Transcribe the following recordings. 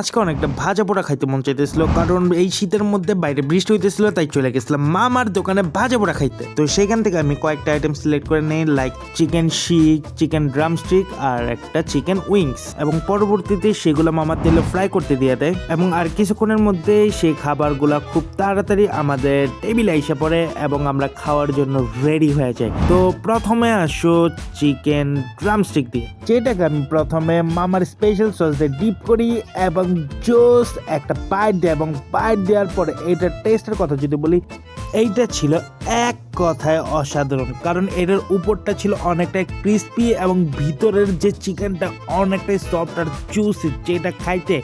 আজকে অনেকটা ভাজা পোড়া খাইতে মন চাইতেছিল, কারণ এই শীতের মধ্যে বাইরে বৃষ্টি হইতেছিল, তাই চলে গেছিলাম মামার দোকানে ভাজা পোড়া খাইতে। তো সেখান থেকে আমি কয়েকটা আইটেম সিলেক্ট করে নেই, লাইক চিকেন শিক, চিকেন ড্রামস্টিক আর একটা চিকেন উইংস, এবং পরবর্তীতে সেগুলো মামার তেলে ফ্রাই করতে দিয়ে দেয়, এবং আর কিছুক্ষণের মধ্যে সেই খাবারগুলা খুব তাড়াতাড়ি আমাদের টেবিলে এসে পড়ে এবং আমরা খাওয়ার জন্য রেডি হয়ে যাই। তো প্রথমে আসো চিকেন ড্রামস্টিক দিয়ে, যেটাকে আমি প্রথমে মামার স্পেশাল সস দিয়ে ডিপ করি এবং জোস একটা বাইট দেয়, এবং বাইট দেওয়ার পরে এইটার টেস্টের কথা যদি বলি, এইটা ছিল এক কথায় অসাধারণ। কারণ এটার উপরটা ছিল অনেকটাই ক্রিস্পি এবং ভিতরের যে চিকেনটা অনেকটাই সফট আর জুসি, যেটা খাইতে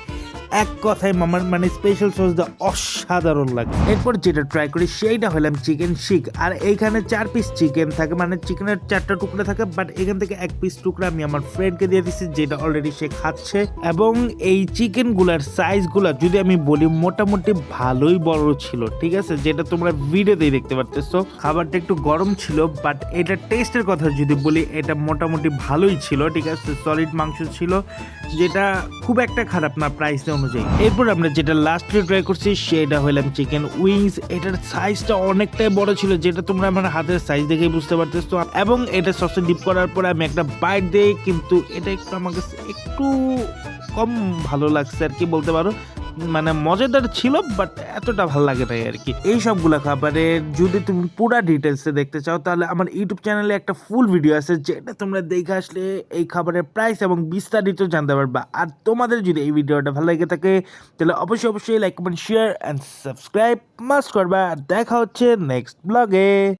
এক কথায় মামার মানে স্পেশাল সস দিয়ে অসাধারণ লাগে। এরপর যেটা ট্রাই করি সেইটা হলাম চিকেন শিক, আর এইখানে 4 পিস চিকেন থাকে, মানে চিকেনের 4টা টুকরা থাকে, বাট এখান থেকে 1 পিস টুকরা আমি আমার ফ্রেন্ডকে দিয়ে দিচ্ছি, যেটা অলরেডি সে খাচ্ছে। এবং এই চিকেন গুলার সাইজ গুলা যদি আমি বলি মোটামুটি ভালোই বড় ছিল, ঠিক আছে, যেটা তোমরা ভিডিওতেই দেখতে পারতেছো। খাবারটা একটু গরম ছিল, বাট এটা টেস্টের কথা যদি বলি এটা মোটামুটি ভালোই ছিল, ঠিক আছে, সলিড মাংস ছিল, যেটা খুব একটা খারাপ না প্রাইস অনুযায়ী। এরপর আমরা যেটা লাস্টে ট্রাই করছি সেটা হলাম চিকেন উইংস। এটার সাইজটা অনেকটাই বড় ছিল, যেটা তোমরা আমার হাতের সাইজ দেখেই বুঝতে পারতেছো, এবং এটা সসে ডিপ করার পরে আমি একটা বাইট দেই, কিন্তু এটা একটু আমার কাছে একটু কম ভালো লাগছে আর কি বলতে পারো। মানে মজাদার ছিল, বাট এতটা ভালো লাগে নাই আর কি। এই সবগুলা খাবারের যদি তুমি পুরা ডিটেলসে দেখতে চাও, তাহলে আমার ইউটিউব চ্যানেলে একটা ফুল ভিডিও আছে, যেটা তোমরা দেখে আসলে এই খাবারের প্রাইস এবং বিস্তারিত জানতে পারবা। আর তোমাদের যদি এই ভিডিওটা ভালো লাগে থাকে, তাহলে অবশ্যই like comment share and subscribe must করবা। দেখা হচ্ছে নেক্সট ব্লগে।